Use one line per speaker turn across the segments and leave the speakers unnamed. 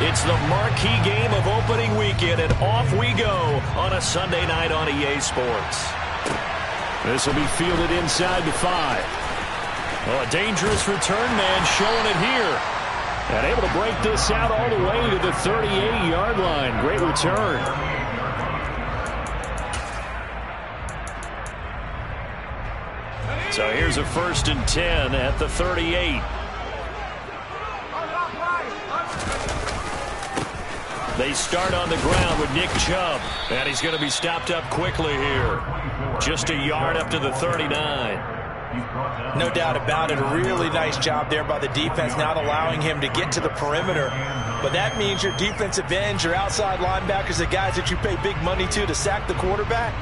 It's the marquee game of opening weekend, and off we go on a Sunday night on EA Sports.
This will be fielded inside the 5.
Oh, a dangerous return man showing it here.
And able to break this out all the way to the 38-yard line. Great return.
So here's a 1st and 10 at the 38. They start on the ground with Nick Chubb. And he's going to be stopped up quickly here. Just a yard up to the 39.
No doubt about it. A really nice job there by the defense, not allowing him to get to the perimeter. But that means your defensive ends, your outside linebackers, the guys that you pay big money to sack the quarterback,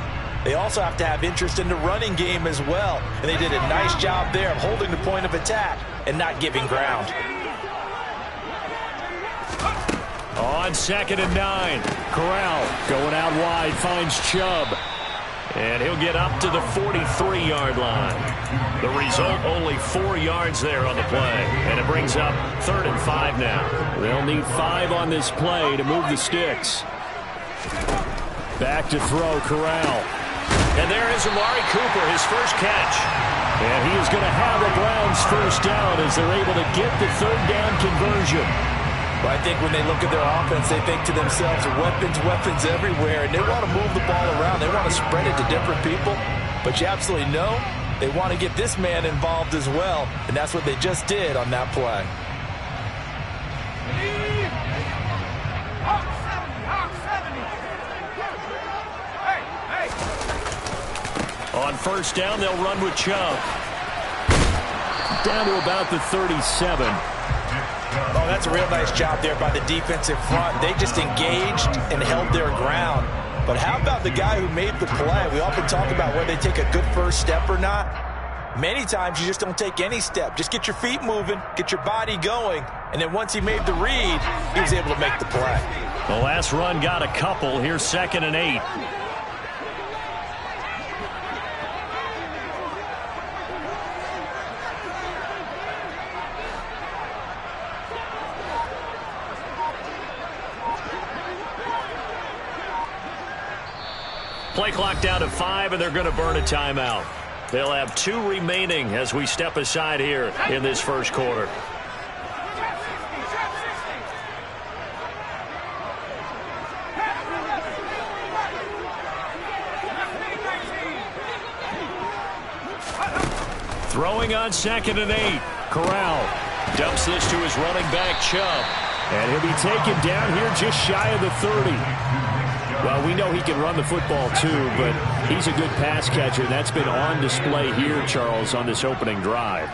they also have to have interest in the running game as well. And they did a nice job there of holding the point of attack and not giving ground.
On 2nd and 9.
Corral going out wide, finds Chubb.
And he'll get up to the 43-yard line. The result, only 4 yards there on the play. And it brings up 3rd and 5 now.
They'll need 5 on this play to move the sticks. Back to throw, Corral.
And there is Amari Cooper, his first catch.
And he is going to have the Browns first down as they're able to get the 3rd down conversion.
But I think when they look at their offense, they think to themselves, weapons everywhere, and they want to move the ball around. They want to spread it to different people. But you absolutely know they want to get this man involved as well, and that's what they just did on that play.
On 1st down, they'll run with Chubb.
Down to about the 37.
Oh, that's a real nice job there by the defensive front. They just engaged and held their ground. But how about the guy who made the play? We often talk about whether they take a good first step or not. Many times you just don't take any step. Just get your feet moving, get your body going, and then once he made the read, he was able to make the play.
The last run got a couple. Here's 2nd and 8. Play clock down to 5, and they're going to burn a timeout. They'll have 2 remaining as we step aside here in this first quarter. Throwing on 2nd and 8.
Corral
dumps this to his running back, Chubb.
And he'll be taken down here just shy of the 30. Well, we know he can run the football too, but he's a good pass catcher. That's been on display here, Charles, on this opening drive.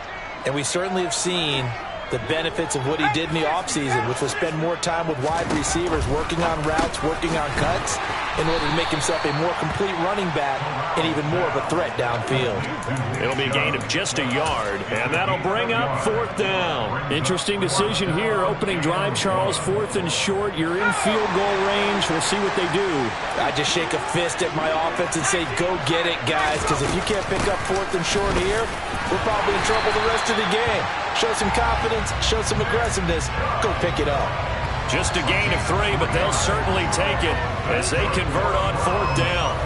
And we certainly have seen the benefits of what he did in the offseason, which was spend more time with wide receivers, working on routes, working on cuts, in order to make himself a more complete running back and even more of a threat downfield.
It'll be a gain of just a yard, and that'll bring up 4th down.
Interesting decision here. Opening drive, Charles, 4th and short. You're in field goal range. We'll see what they do.
I just shake a fist at my offense and say, go get it, guys, because if you can't pick up 4th and short here, we're probably in trouble the rest of the game. Show some confidence, show some aggressiveness, go pick it up.
Just a gain of 3, but they'll certainly take it as they convert on 4th down.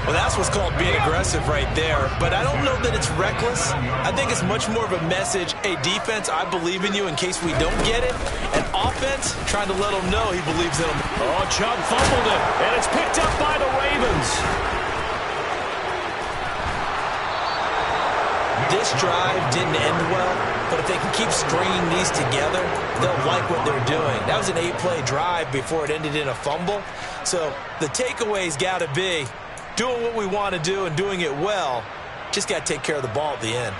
Well, that's what's called being aggressive right there. But I don't know that it's reckless. I think it's much more of a message, hey, defense, I believe in you in case we don't get it. And offense, trying to let him know he believes in him.
Oh, Chubb fumbled it, and it's picked up by the Ravens.
This drive didn't end well, but if they can keep stringing these together, they'll like what they're doing. That was an 8-play drive before it ended in a fumble. So the takeaway's got to be doing what we want to do and doing it well. Just got to take care of the ball at the end.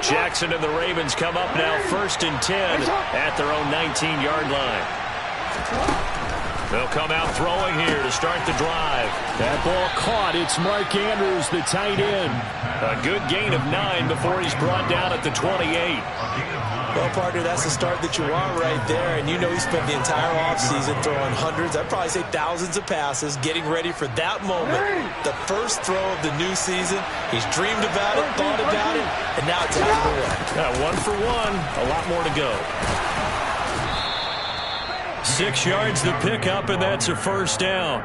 Jackson and the Ravens come up now 1st and 10 at their own 19-yard line. They'll come out throwing here to start the drive.
That ball caught. It's Mark Andrews, the tight end.
A good gain of 9 before he's brought down at the 28.
Well, partner, that's the start that you want right there. And you know he spent the entire offseason throwing hundreds, I'd probably say thousands of passes, getting ready for that moment. The first throw of the new season. He's dreamed about it, thought about it, and now it's out of the way.
1 for 1. A lot more to go. 6 yards the pickup, and that's a first down.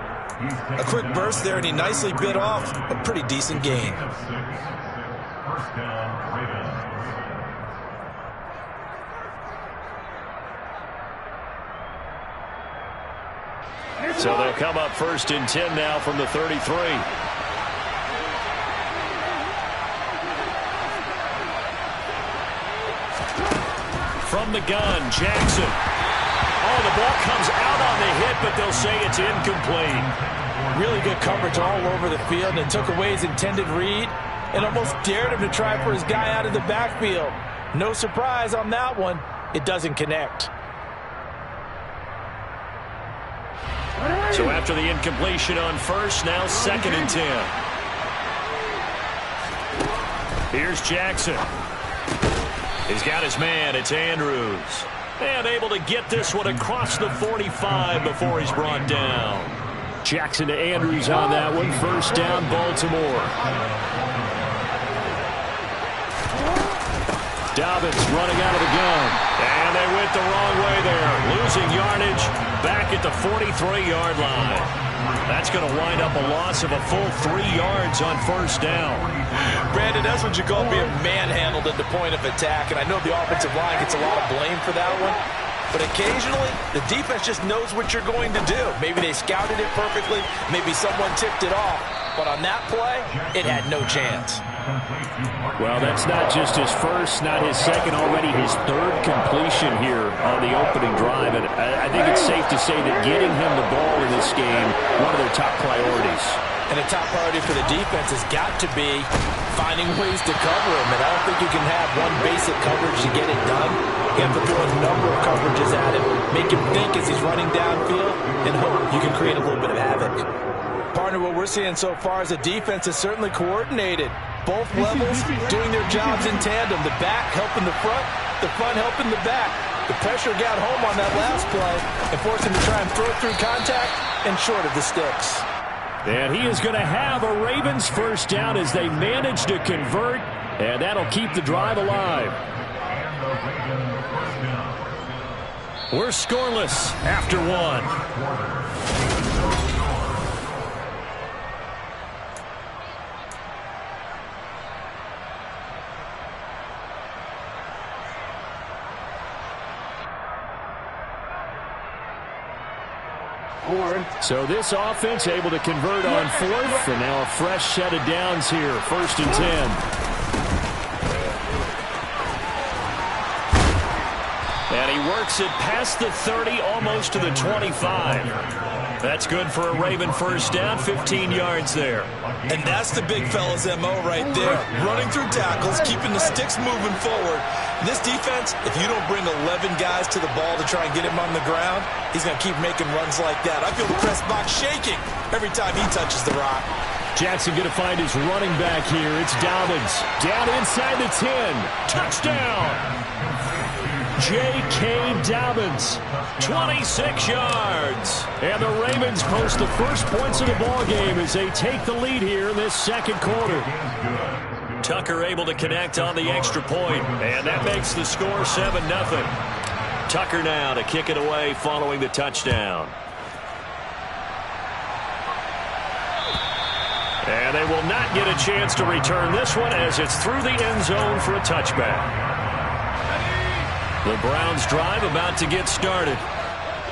A quick burst there, and he nicely bit off a pretty decent gain.
So they'll come up 1st and 10 now from the 33. From the gun, Jackson. Oh, the ball comes out on the hit, but they'll say it's incomplete.
Really good coverage all over the field, and took away his intended read and almost dared him to try for his guy out of the backfield. No surprise on that one. It doesn't connect.
So after the incompletion on 1st, now 2nd and 10. Here's Jackson. He's got his man. It's Andrews. And able to get this one across the 45 before he's brought down.
Jackson to Andrews on that one. 1st down, Baltimore. Dobbins running out of the gun.
And they went the wrong way there. Losing yardage back at the 43-yard line. That's going to wind up a loss of a full 3 yards on 1st down.
Brandon, that's what you call being manhandled at the point of attack. And I know the offensive line gets a lot of blame for that one. But occasionally, the defense just knows what you're going to do. Maybe they scouted it perfectly. Maybe someone tipped it off. But on that play, it had no chance.
Well, that's not just his first, not his second, already his 3rd completion here on the opening drive. And I think it's safe to say that getting him the ball in this game, one of their top priorities.
And a top priority for the defense has got to be finding ways to cover him. And I don't think you can have one basic coverage to get it done. You have to throw a number of coverages at him, make him think as he's running downfield, and hope you can create a little bit of havoc. Partner, what we're seeing so far is the defense is certainly coordinated. Both levels doing their jobs in tandem. The back helping the front helping the back. The pressure got home on that last play and forced him to try and throw through contact and short of the sticks.
And he is going to have a Ravens 1st down as they manage to convert, and that'll keep the drive alive.
We're scoreless after 1.
So this offense able to convert on 4th, and now a fresh set of downs here. 1st and 10.
And he works it past the 30, almost to the 25. That's good for a Raven 1st down, 15 yards there.
And that's the big fella's MO right there. Running through tackles, keeping the sticks moving forward. This defense, if you don't bring 11 guys to the ball to try and get him on the ground, he's going to keep making runs like that. I feel the press box shaking every time he touches the rock.
Jackson going to find his running back here. It's Dobbins. Down inside the 10. Touchdown! J.K. Dobbins.
26 yards.
And the Ravens post the first points of the ball game as they take the lead here in this 2nd quarter.
Tucker able to connect on the extra point, and that makes the score 7-0. Tucker now to kick it away following the touchdown. And they will not get a chance to return this one as it's through the end zone for a touchback. The Browns drive about to get started.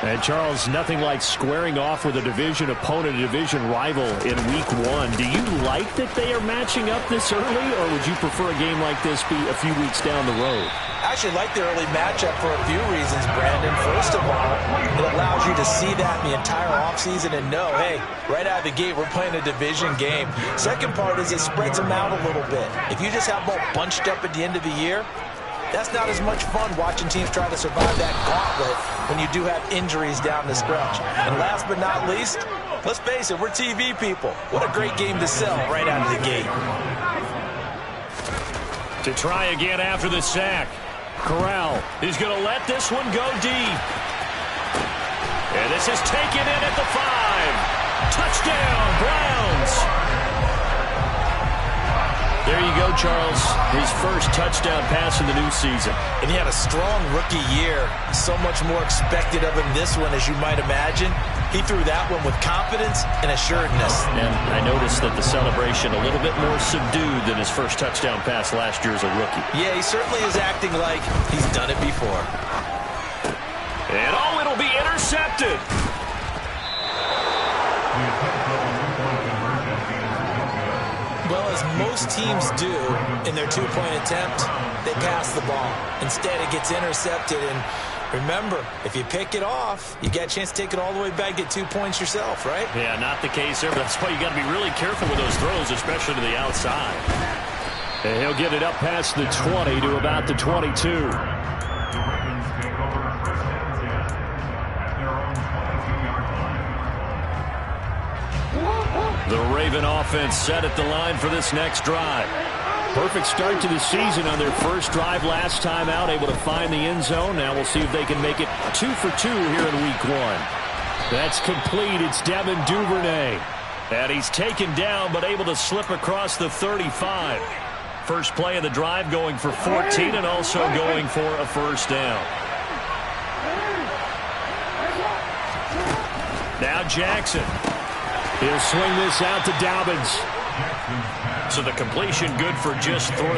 And Charles, nothing like squaring off with a division opponent, a division rival in week 1. Do you like that they are matching up this early, or would you prefer a game like this be a few weeks down the road?
I actually like the early matchup for a few reasons, Brandon. First of all, it allows you to see that in the entire offseason and know, hey, right out of the gate, we're playing a division game. Second part is it spreads them out a little bit. If you just have them all bunched up at the end of the year, That's not as much fun watching teams try to survive that gauntlet when you do have injuries down the stretch. And last but not least, let's face it, we're TV people. What a great game to sell right out of the gate.
To try again after the sack. Corral is going to let this one go deep. And this is taken in at the 5. Touchdown, Browns. There you go, Charles. His first touchdown pass in the new season.
And he had a strong rookie year. So much more expected of him this one, as you might imagine. He threw that one with confidence and assuredness.
And I noticed that the celebration a little bit more subdued than his first touchdown pass last year as a rookie.
Yeah, he certainly is acting like he's done it before.
And oh, it'll be intercepted.
Well, as most teams do in their two-point attempt, they pass the ball. Instead, it gets intercepted. And remember, if you pick it off, you get a chance to take it all the way back, get 2 points yourself, right?
Yeah, not the case there, but that's why you got to be really careful with those throws, especially to the outside.
And he'll get it up past the 20 to about the 22.
The Raven offense set at the line for this next drive.
Perfect start to the season on their first drive last time out, able to find the end zone. Now we'll see if they can make it 2 for 2 here in week 1. That's complete. It's Devin Duvernay.
And he's taken down, but able to slip across the 35. First play of the drive going for 14 and also going for a first down. Now Jackson.
He'll swing this out to Dobbins.
So the completion good for just 3.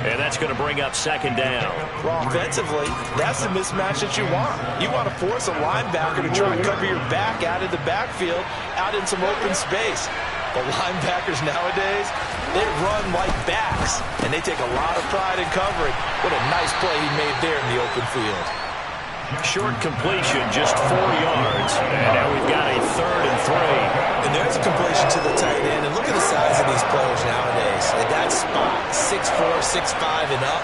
And that's going to bring up second down.
Well, offensively, that's the mismatch that you want. You want to force a linebacker to try and cover your back out in the backfield, out in some open space. The linebackers nowadays, they run like backs, and they take a lot of pride in covering. What a nice play he made there in the open field.
Short completion, just 4 yards. And now we've got a 3rd and 3.
And there's a completion to the tight end. And look at the size of these players nowadays. At that spot, 6'4", 6'5", and up.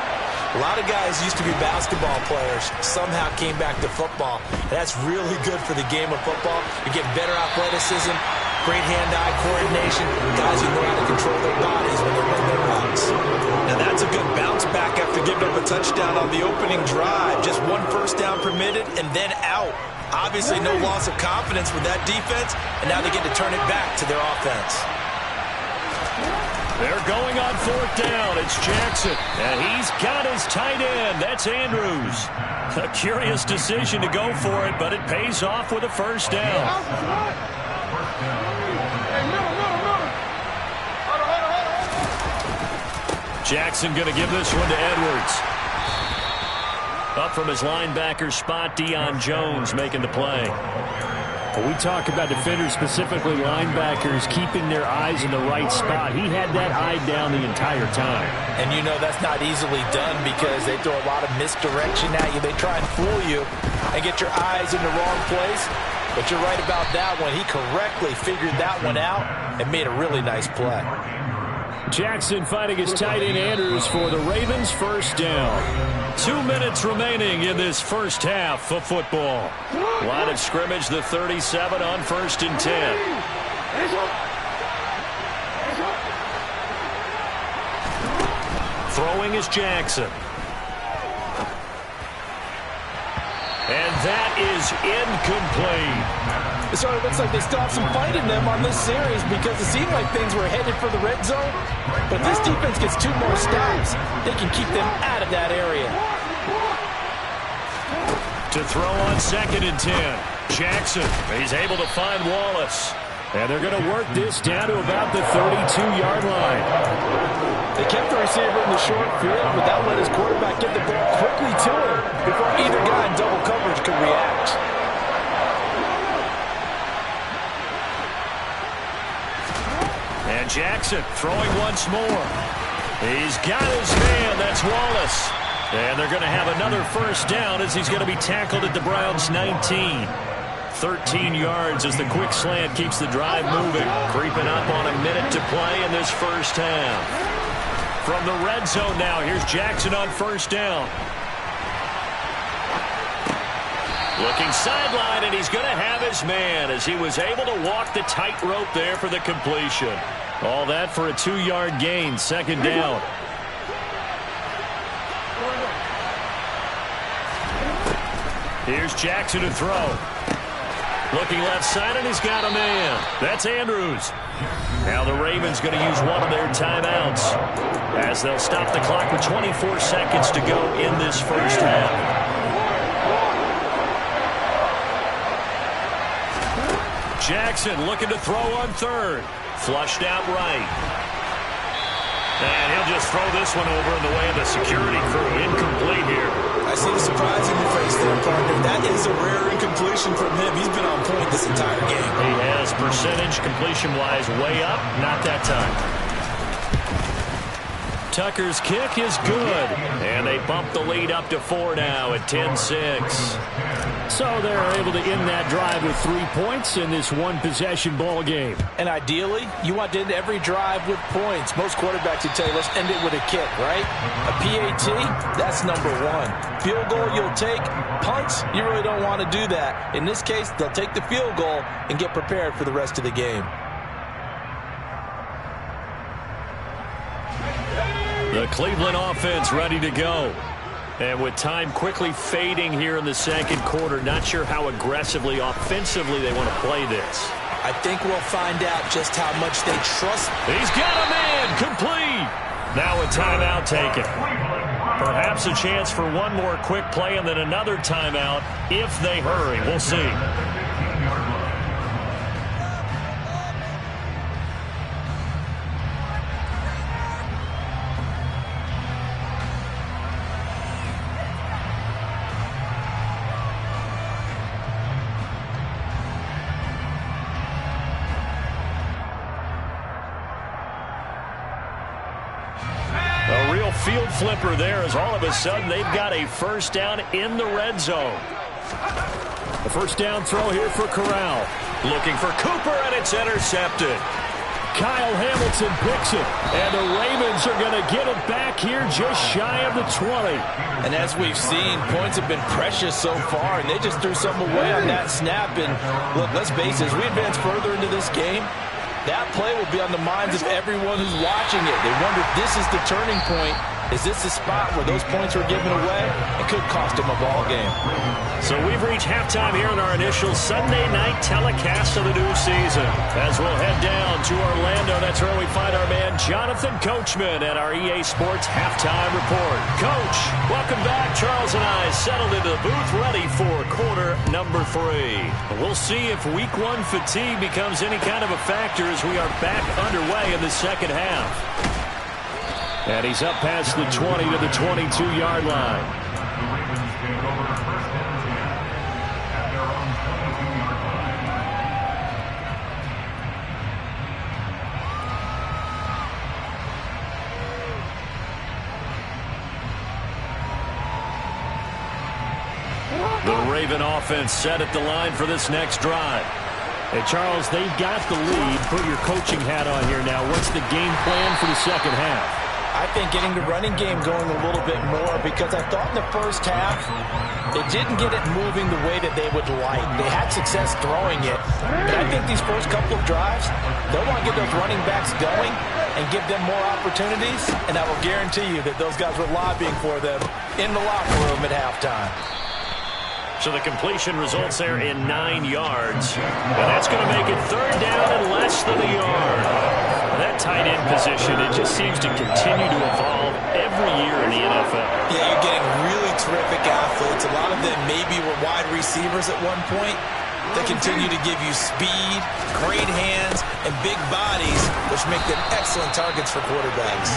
A lot of guys used to be basketball players, somehow came back to football. And that's really good for the game of football. You get better athleticism, great hand-eye coordination. Guys who know how to control their bodies when they run their routes. Now that's a good bounce back after giving up a touchdown on the opening drive. Just 1 first down permitted and then out. Obviously no loss of confidence with that defense, and now they get to turn it back to their offense.
They're going on 4th down. It's Jackson, and he's got his tight end. That's Andrews. A curious decision to go for it, but it pays off with a first down. Jackson going to give this one to Edwards. Up from his linebacker spot, Deion Jones making the play.
When we talk about defenders, specifically linebackers, keeping their eyes in the right spot, he had that eye down the entire time.
And you know that's not easily done because they throw a lot of misdirection at you. They try and fool you and get your eyes in the wrong place. But you're right about that one. He correctly figured that one out and made a really nice play.
Jackson finding his tight end Andrews for the Ravens' first down.
2 minutes remaining in this first half of football. Line of scrimmage, the 37 on 1st and 10. Throwing is Jackson. And that is incomplete.
It sort of looks like they still have some fight in them on this series because it seemed like things were headed for the red zone. But if this defense gets 2 more stops, they can keep them out of that area.
To throw on 2nd and 10. Jackson, he's able to find Wallace.
And they're going to work this down to about the 32-yard line.
They kept the receiver in the short field, but that let his quarterback get the ball quickly to him before either guy in double coverage could react.
And Jackson throwing once more. He's got his man. That's Wallace. And they're going to have another first down as he's going to be tackled at the Browns' 19. 13 yards as the quick slant keeps the drive moving. Creeping up on a minute to play in this first half. From the red zone now, here's Jackson on first down. Looking sideline, and he's going to have his man as he was able to walk the tightrope there for the completion. All that for a 2-yard gain, second down. Here's Jackson to throw. Looking left side, and he's got a man. That's Andrews. Now the Ravens going to use one of their timeouts as they'll stop the clock with 24 seconds to go in this first half. Jackson looking to throw on third. Flushed out right. And he'll just throw this one over in the way of the security crew. Incomplete here.
I see the surprise in your face there, partner. That is a rare incompletion from him. He's been on point this entire game.
He has percentage completion-wise way up. Not that time. Tucker's kick is good. And they bump the lead up to 4 now at 10-6.
So they're able to end that drive with 3 points in this one-possession ball game.
And ideally, you want to end every drive with points. Most quarterbacks would tell you, let's end it with a kick, right? A PAT, that's number 1. Field goal you'll take. Punts, you really don't want to do that. In this case, they'll take the field goal and get prepared for the rest of the game.
The Cleveland offense ready to go. And with time quickly fading here in the second quarter, not sure how aggressively, offensively they want to play this.
I think we'll find out just how much they trust.
He's got a man, complete. Now a timeout taken. Perhaps a chance for one more quick play and then another timeout if they hurry. We'll see. Field flipper there as all of a sudden they've got a first down in the red zone.
The first down throw here for Corral.
Looking for Cooper, and it's intercepted.
Kyle Hamilton picks it, and the Ravens are going to get it back here just shy of the 20.
And as we've seen, points have been precious so far, and they just threw something away on that snap. And look, let's face it, as we advance further into this game, that play will be on the minds of everyone who's watching it. They wonder if this is the turning point. Is this the spot where those points were given away? It could cost them a ball game.
So we've reached halftime here in our initial Sunday night telecast of the new season. As we'll head down to Orlando, that's where we find our man Jonathan Coachman at our EA Sports Halftime Report. Coach, welcome back. Charles and I settled into the booth ready for quarter number 3. We'll see if week 1 fatigue becomes any kind of a factor as we are back underway in the second half.
And he's up past the 20 to the 22-yard line.
The Raven offense set at the line for this next drive.
Hey, Charles, they've got the lead. Put your coaching hat on here now. What's the game plan for the second half?
I think getting the running game going a little bit more, because I thought in the first half they didn't get it moving the way that they would like. They had success throwing it, but I think these first couple of drives, they'll want to get those running backs going and give them more opportunities, and I will guarantee you that those guys were lobbying for them in the locker room at halftime.
So the completion results there in 9 yards, and that's going to make it third down and less than a yard. That tight end position, it just seems to continue to evolve every year in the NFL.
Yeah, you're getting really terrific athletes. A lot of them maybe were wide receivers at one point. They continue to give you speed, great hands, and big bodies, which make them excellent targets for quarterbacks.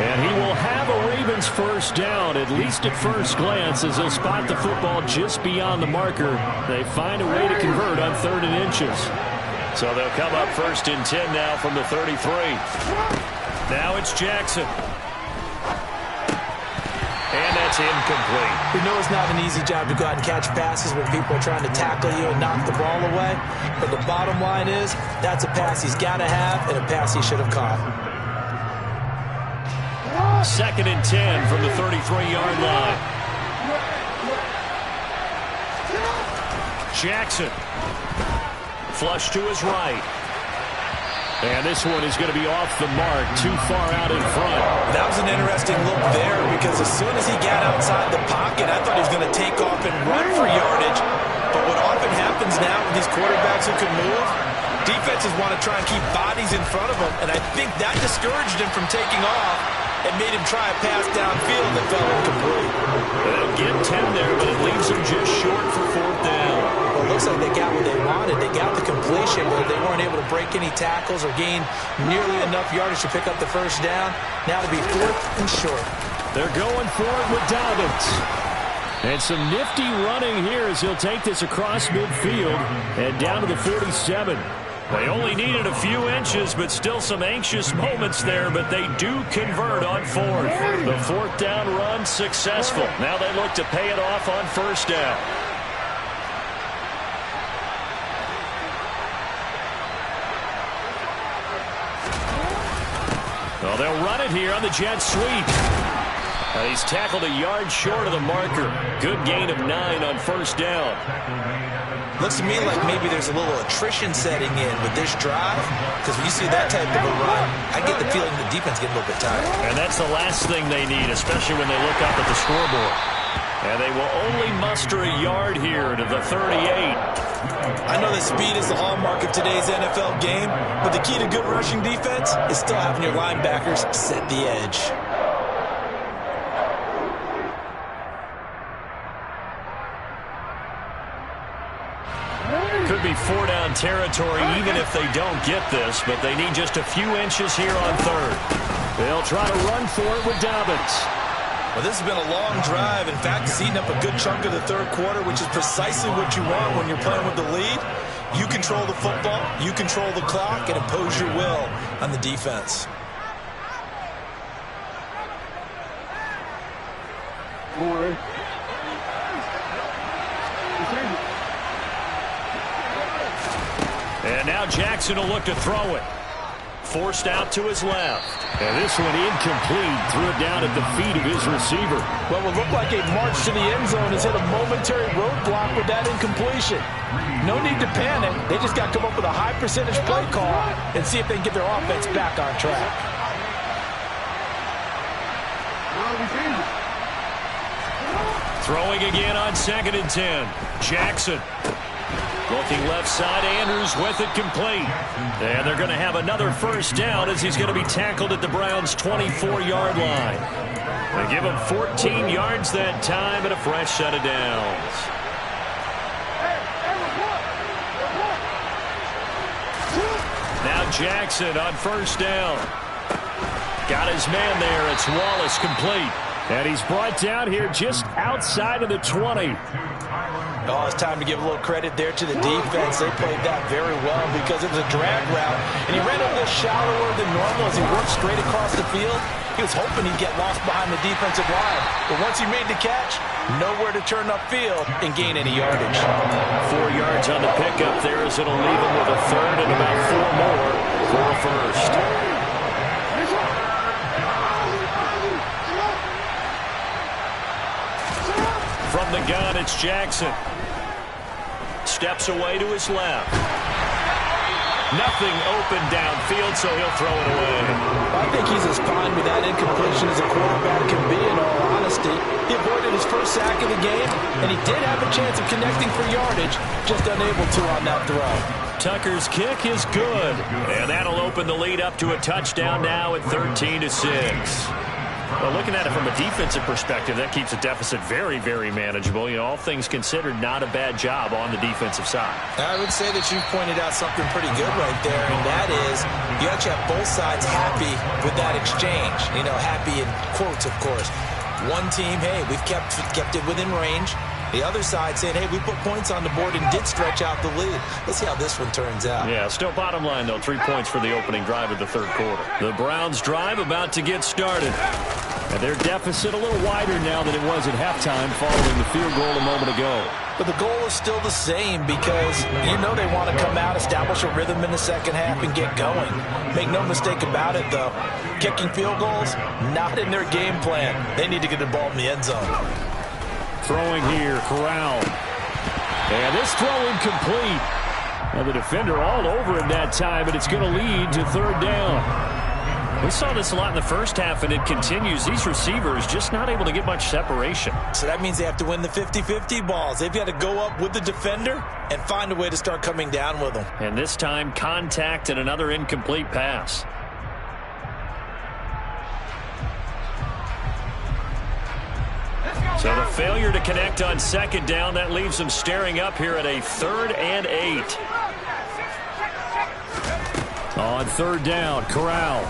And he will have a Ravens first down, at least at first glance, as they'll spot the football just beyond the marker. They find a way to convert on 3rd and inches.
So they'll come up 1st and 10 now from the 33. Now it's Jackson. And that's incomplete.
We know it's not an easy job to go out and catch passes when people are trying to tackle you and knock the ball away. But the bottom line is, that's a pass he's got to have and a pass he should have caught.
2nd and 10 from the 33-yard line. Jackson. Flush to his right. And this one is going to be off the mark, too far out in front.
That was an interesting look there because as soon as he got outside the pocket, I thought he was going to take off and run for yardage. But what often happens now with these quarterbacks who can move, defenses want to try and keep bodies in front of them, and I think that discouraged him from taking off and made him try a pass downfield that fell incomplete.
They'll get 10 there, but it leaves him just short for 4th down.
Well, it looks like they got what they wanted. They got the completion, but they weren't able to break any tackles or gain nearly enough yardage to pick up the 1st down. Now to be 4th and short.
They're going for it with Dobbins. And some nifty running here as he'll take this across midfield and down to the 47.
They only needed a few inches, but still some anxious moments there, but they do convert on 4th. The 4th down run successful. Now they look to pay it off on 1st down. Well, they'll run it here on the jet sweep. He's tackled a yard short of the marker. Good gain of 9 on 1st down.
Looks to me like maybe there's a little attrition setting in with this drive, because when you see that type of a run, I get the feeling the defense getting a little bit tired.
And that's the last thing they need, especially when they look up at the scoreboard. And they will only muster a yard here to the 38.
I know that speed is the hallmark of today's NFL game, but the key to good rushing defense is still having your linebackers set the edge.
Could be 4-down territory even if they don't get this, but they need just a few inches here on 3rd.
They'll try to run for it with Dobbins.
Well, this has been a long drive. In fact, it's eaten up a good chunk of the 3rd quarter, which is precisely what you want when you're playing with the lead. You control the football, you control the clock, and impose your will on the defense.
And now Jackson will look to throw it. Forced out to his left.
And this one incomplete. Threw it down at the feet of his receiver.
Well, what looked like a march to the end zone has hit a momentary roadblock with that incompletion. No need to panic. They just got to come up with a high percentage play call and see if they can get their offense back on track.
Throwing again on 2nd and 10. Jackson. Looking left side, Andrews with it complete. And they're going to have another 1st down as he's going to be tackled at the Browns' 24-yard line. They give him 14 yards that time and a fresh set of downs. Now Jackson on 1st down. Got his man there. It's Wallace complete.
And he's brought down here just outside of the 20.
Oh, it's time to give a little credit there to the defense. They played that very well because it was a drag route, and he ran a little shallower than normal as he worked straight across the field. He was hoping he'd get lost behind the defensive line, but once he made the catch, nowhere to turn upfield and gain any yardage.
4 yards on the pickup there as it'll leave him with a 3rd and about 4 more for a 1st. From the gun, it's Jackson. Steps away to his left. Nothing open downfield, so he'll throw it away.
I think he's as fine with that incompletion as a quarterback can be, in all honesty. He avoided his 1st sack of the game, and he did have a chance of connecting for yardage, just unable to on that throw.
Tucker's kick is good, and that'll open the lead up to a touchdown now at 13-6. Well, looking at it from a defensive perspective, that keeps the deficit very, very manageable. You know, all things considered, not a bad job on the defensive side.
I would say that you've pointed out something pretty good right there, and that is you actually have both sides happy with that exchange. You know, happy in quotes, of course. One team, hey, we've kept it within range. The other side saying, hey, we put points on the board and did stretch out the lead. Let's see how this one turns out.
Yeah, still bottom line, though, 3 points for the opening drive of the 3rd quarter. The Browns' drive about to get started.
And their deficit a little wider now than it was at halftime following the field goal a moment ago.
But the goal is still the same because you know they want to come out, establish a rhythm in the second half, and get going. Make no mistake about it, though. Kicking field goals, not in their game plan. They need to get the ball in the end zone.
Throwing here, Corral. And this throw incomplete. And the defender all over him that time, and it's going to lead to third down.
We saw this a lot in the first half, and it continues. These receivers just not able to get much separation.
So that means they have to win the 50-50 balls. They've got to go up with the defender and find a way to start coming down with them.
And this time, contact and another incomplete pass. So the failure to connect on second down, that leaves them staring up here at a 3rd and 8.
On third down, Corral.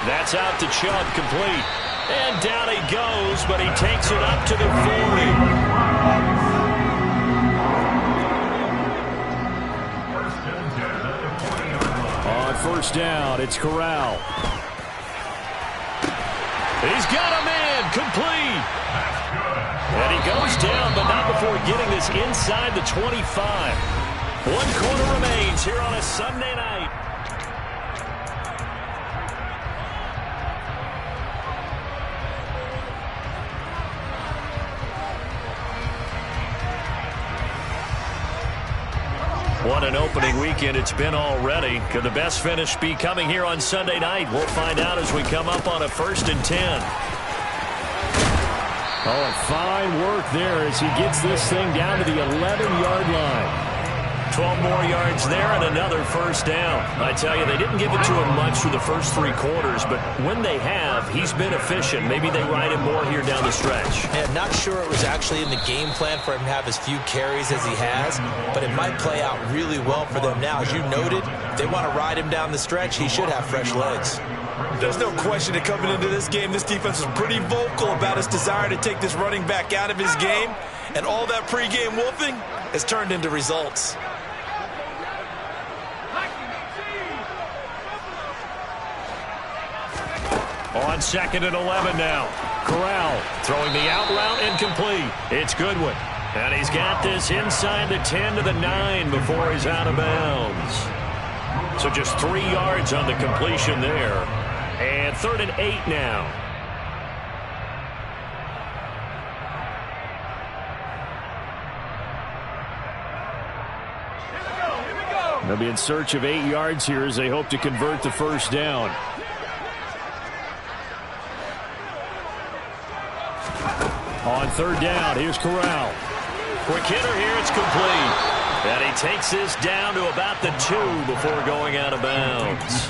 That's out to Chubb, complete. And down he goes, but he takes it up to the 40.
On first down, it's Corral.
He's got a man, complete. And he goes down, but not before getting this inside the 25. 1 quarter remains here on a Sunday night. What an opening weekend it's been already. Could the best finish be coming here on Sunday night? We'll find out as we come up on a 1st and 10.
Oh, and fine work there as he gets this thing down to the 11-yard line.
12 more yards there and another first down. I tell you, they didn't give it to him much through the first 3 quarters, but when they have, he's been efficient. Maybe they ride him more here down the stretch.
Yeah, not sure it was actually in the game plan for him to have as few carries as he has, but it might play out really well for them now. As you noted, if they want to ride him down the stretch, he should have fresh legs.
There's no question that coming into this game, this defense was pretty vocal about its desire to take this running back out of his game, and all that pregame wolfing has turned into results.
On 2nd and 11 now. Corral throwing the out route, incomplete. It's Goodwin. And he's got this inside the 10 to the 9 before he's out of bounds. So just 3 yards on the completion there. And 3rd and 8 now.
They'll be in search of 8 yards here as they hope to convert the first down. On third down, here's Corral.
Quick hitter here, it's complete. And he takes this down to about the 2 before going out of bounds.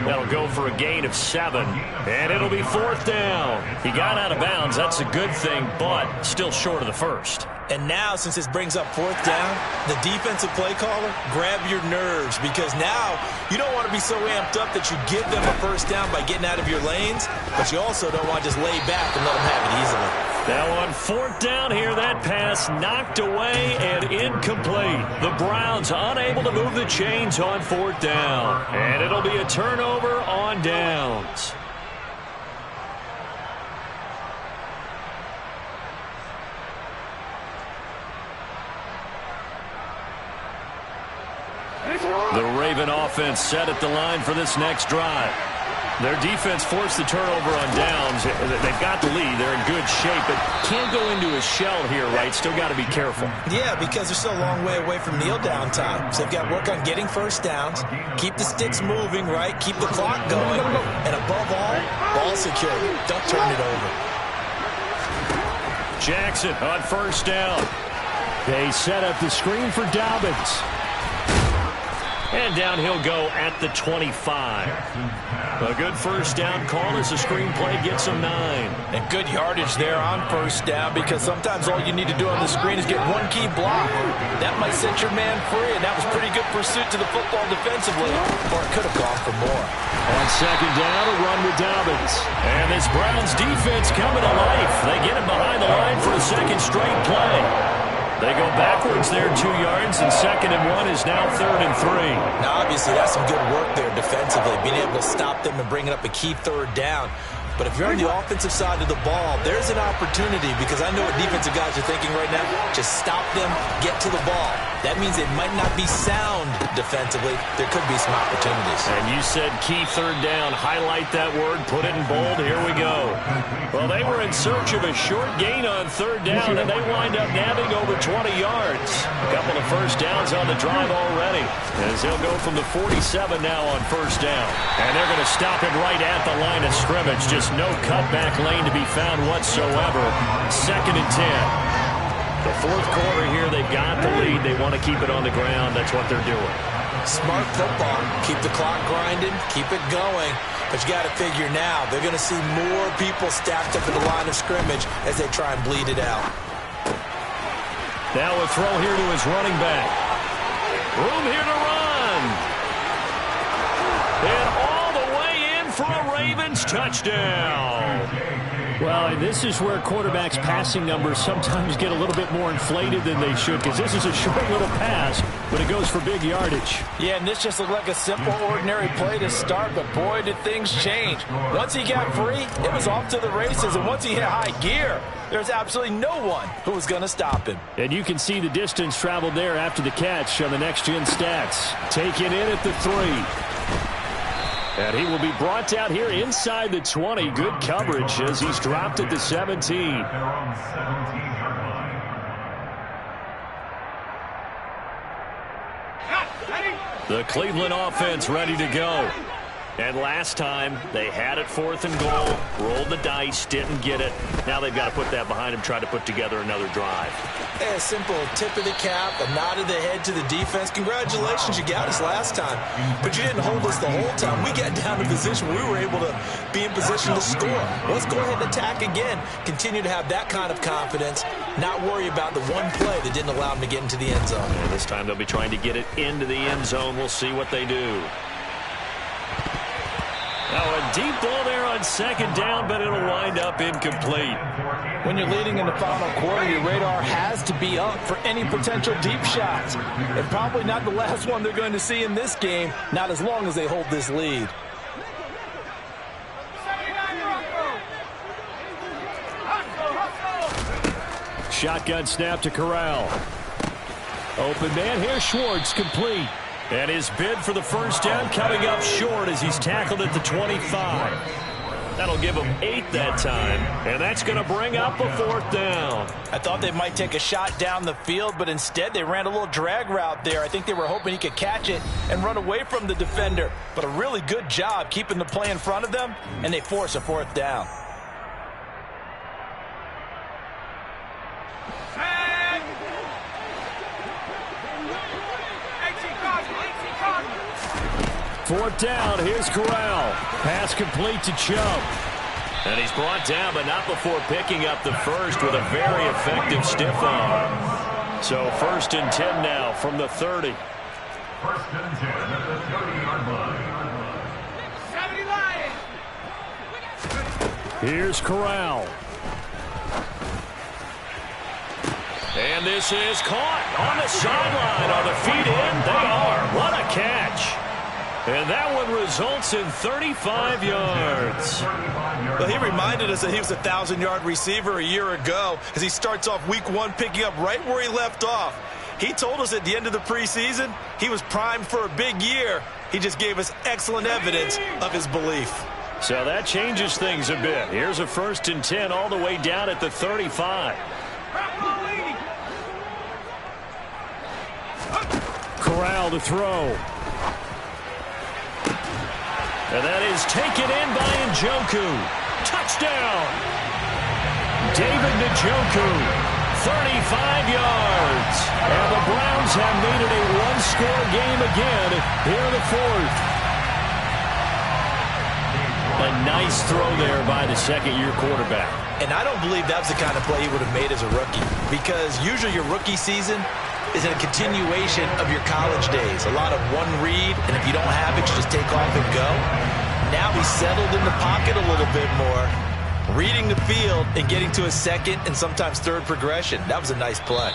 That'll go for a gain of 7. And it'll be 4th down. He got out of bounds, that's a good thing, but still short of the first.
And now, since this brings up 4th down, the defensive play caller, grab your nerves, because now you don't want to be so amped up that you give them a first down by getting out of your lanes, but you also don't want to just lay back and let them have it easily.
Now on 4th down here, that pass knocked away and incomplete. The Browns unable to move the chains on 4th down. And it'll be a turnover on downs. The Raven offense set at the line for this next drive. Their defense forced the turnover on downs. They've got the lead. They're in good shape, but can't go into a shell here, right? Still got to be careful.
Yeah, because they're still a long way away from kneel down time. So they've got to work on getting first downs, keep the sticks moving, right? Keep the clock going. And above all, ball security. Don't turn it over.
Jackson on first down.
They set up the screen for Dobbins.
And down he'll go at the 25. A good first down call as the screenplay gets him 9.
And good yardage there on first down, because sometimes all you need to do on the screen is get one key block. That might set your man free, and that was pretty good pursuit to the football defensively. Or it could have gone for more.
On second down, a run with Dobbins.
And this Browns defense coming to life. They get him behind the line for a second straight play. They go backwards there 2 yards, and 2nd and 1 is now 3rd and 3.
Now, obviously, that's some good work there defensively, being able to stop them and bringing up a key 3rd down. But if you're on the offensive side of the ball, there's an opportunity, because I know what defensive guys are thinking right now. Just stop them, get to the ball. That means it might not be sound defensively. There could be some opportunities.
And you said key third down. Highlight that word. Put it in bold. Here we go. Well, they were in search of a short gain on third down, and they wind up nabbing over 20 yards. A couple of first downs on the drive already, as they'll go from the 47 now on first down. And they're going to stop it right at the line of scrimmage. Just no cutback lane to be found whatsoever. 2nd and 10. The fourth quarter here, they've got the lead. They want to keep it on the ground. That's what they're doing.
Smart football. Keep the clock grinding. Keep it going. But you got to figure now, they're going to see more people stacked up at the line of scrimmage as they try and bleed it out.
Now a throw here to his running back. Room here to run. And all the way in for a Ravens touchdown. Well, this is where quarterbacks' passing numbers sometimes get a little bit more inflated than they should, because this is a short little pass, but it goes for big yardage.
Yeah, and this just looked like a simple, ordinary play to start, but boy, did things change. Once he got free, it was off to the races, and once he hit high gear, there's absolutely no one who was going to stop him.
And you can see the distance traveled there after the catch on the next-gen stats. Taken in at the 3. And he will be brought down here inside the 20. Good coverage as he's dropped at the 17. The Cleveland offense ready to go. And last time, they had it 4th and goal, rolled the dice, didn't get it. Now they've got to put that behind them, try to put together another drive.
A simple tip of the cap, a nod of the head to the defense. Congratulations, you got us last time. But you didn't hold us the whole time. We got down to position where we were able to be in position to score. Let's go ahead and attack again. Continue to have that kind of confidence, not worry about the one play that didn't allow them to get into the end zone.
And this time they'll be trying to get it into the end zone. We'll see what they do. Now a deep ball there on 2nd down, but it'll wind up incomplete.
When you're leading in the final quarter, your radar has to be up for any potential deep shots. And probably not the last one they're going to see in this game, not as long as they hold this lead.
Shotgun snap to Corral. Open man here, Schwartz, complete. And his bid for the first down coming up short as he's tackled at the 25. That'll give him 8 that time, and that's going to bring up a 4th down.
I thought they might take a shot down the field, but instead they ran a little drag route there. I think they were hoping he could catch it and run away from the defender. But a really good job keeping the play in front of them, and they force a 4th down.
Fourth down, here's Corral. Pass complete to Chubb. And he's brought down, but not before picking up the first with a very effective stiff arm. So 1st and 10 now from the 30.
1st and 10 at the 30-yard line.
Here's Corral. And this is caught on the sideline. Are the feet in? They are. What a catch. And that one results in 35 yards.
Well, he reminded us that he was a 1,000-yard receiver a year ago as he starts off week 1 picking up right where he left off. He told us at the end of the preseason he was primed for a big year. He just gave us excellent evidence of his belief.
So that changes things a bit. Here's a 1st and 10 all the way down at the 35. Corral to throw. And that is taken in by Njoku. Touchdown! David Njoku, 35 yards. And the Browns have made it a one-score game again here in the 4th. A nice throw there by the 2nd-year quarterback.
And I don't believe that was the kind of play he would have made as a rookie, because usually your rookie season is a continuation of your college days. A lot of one read, and if you don't have it, you just take off and go. Now he's settled in the pocket a little bit more, reading the field and getting to a 2nd and sometimes 3rd progression. That was a nice play.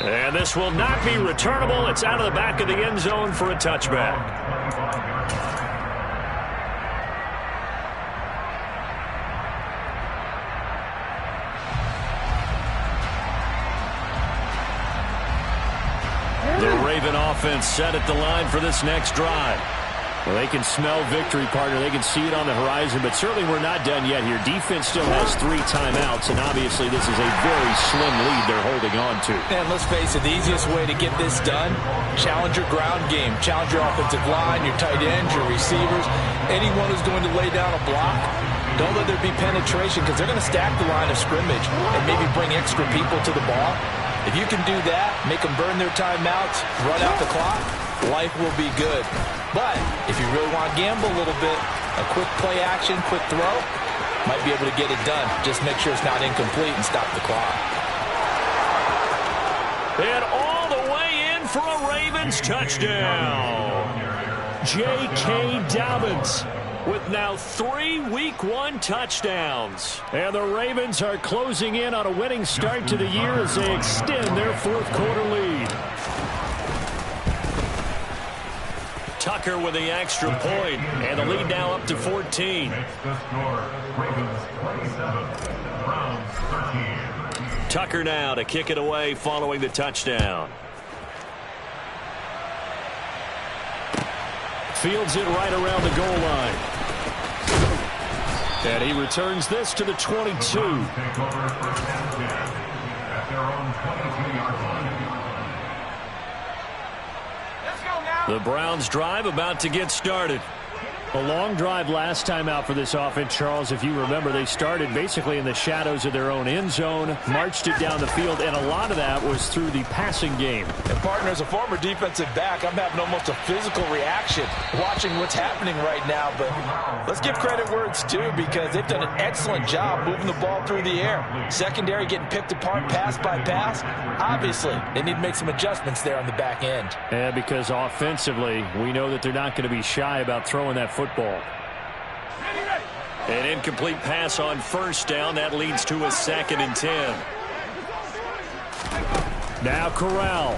And this will not be returnable. It's out of the back of the end zone for a touchback.
Raven offense set at the line for this next drive.
Well, they can smell victory, partner. They can see it on the horizon, but certainly we're not done yet here. Defense still has 3 timeouts, and obviously this is a very slim lead they're holding on to.
And let's face it, the easiest way to get this done, challenge your ground game. Challenge your offensive line, your tight ends, your receivers, anyone who's going to lay down a block. Don't let there be penetration because they're going to stack the line of scrimmage and maybe bring extra people to the ball. If you can do that, make them burn their timeouts, run out the clock, life will be good. But if you really want to gamble a little bit, a quick play action, quick throw, might be able to get it done. Just make sure it's not incomplete and stop the clock.
And all the way in for a Ravens touchdown. J.K. Dobbins with now 3 Week 1 touchdowns.
And the Ravens are closing in on a winning start to the year as they extend their 4th quarter lead.
Tucker with the extra point, and the lead now up to 14.
Makes the score Ravens 27, Browns 13.
Tucker now to kick it away following the touchdown.
Fields it right around the goal line. And he returns this to the 22.
Take over 1st and 10 at their own 22-yard line.
The Browns drive about to get started.
A long drive last time out for this offense, Charles. If you remember, they started basically in the shadows of their own end zone, marched it down the field, and a lot of that was through the passing game.
And partner, as a former defensive back, I'm having almost a physical reaction watching what's happening right now. But let's give credit where it's due because they've done an excellent job moving the ball through the air. Secondary getting picked apart pass by pass. Obviously, they need to make some adjustments there on the back end.
Yeah, because offensively, we know that they're not going to be shy about throwing that football.
An incomplete pass on 1st down. That leads to a 2nd and 10.
Now Corral.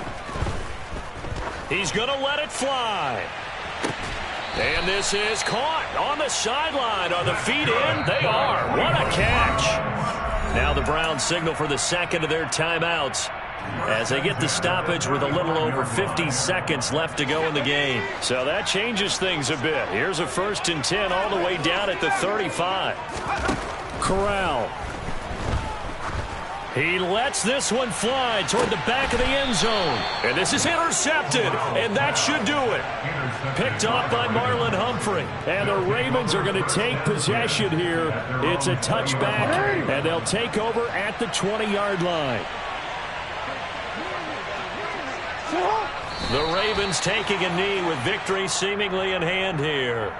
He's going to let it fly. And this is caught on the sideline. Are the feet in? They are. What a catch. Now the Browns signal for the 2nd of their timeouts as they get the stoppage with a little over 50 seconds left to go in the game.
So that changes things a bit. Here's a 1st and 10 all the way down at the 35. Corral.
He lets this one fly toward the back of the end zone. And this is intercepted, and that should do it. Picked off by Marlon Humphrey.
And the Ravens are going to take possession here. It's a touchback, and they'll take over at the 20-yard line.
The Ravens taking a knee with victory seemingly in hand here.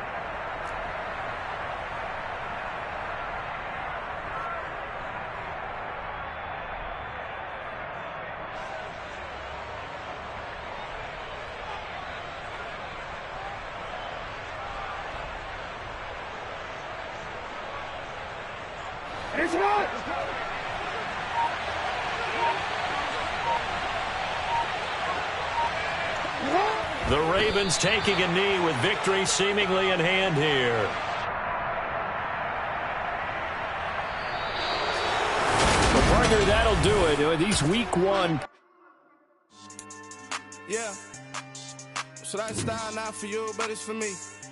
The Ravens taking a knee with victory seemingly in hand here.
Well, partner, that'll do it. These Week 1.
Yeah. So that style not for you, but it's for me.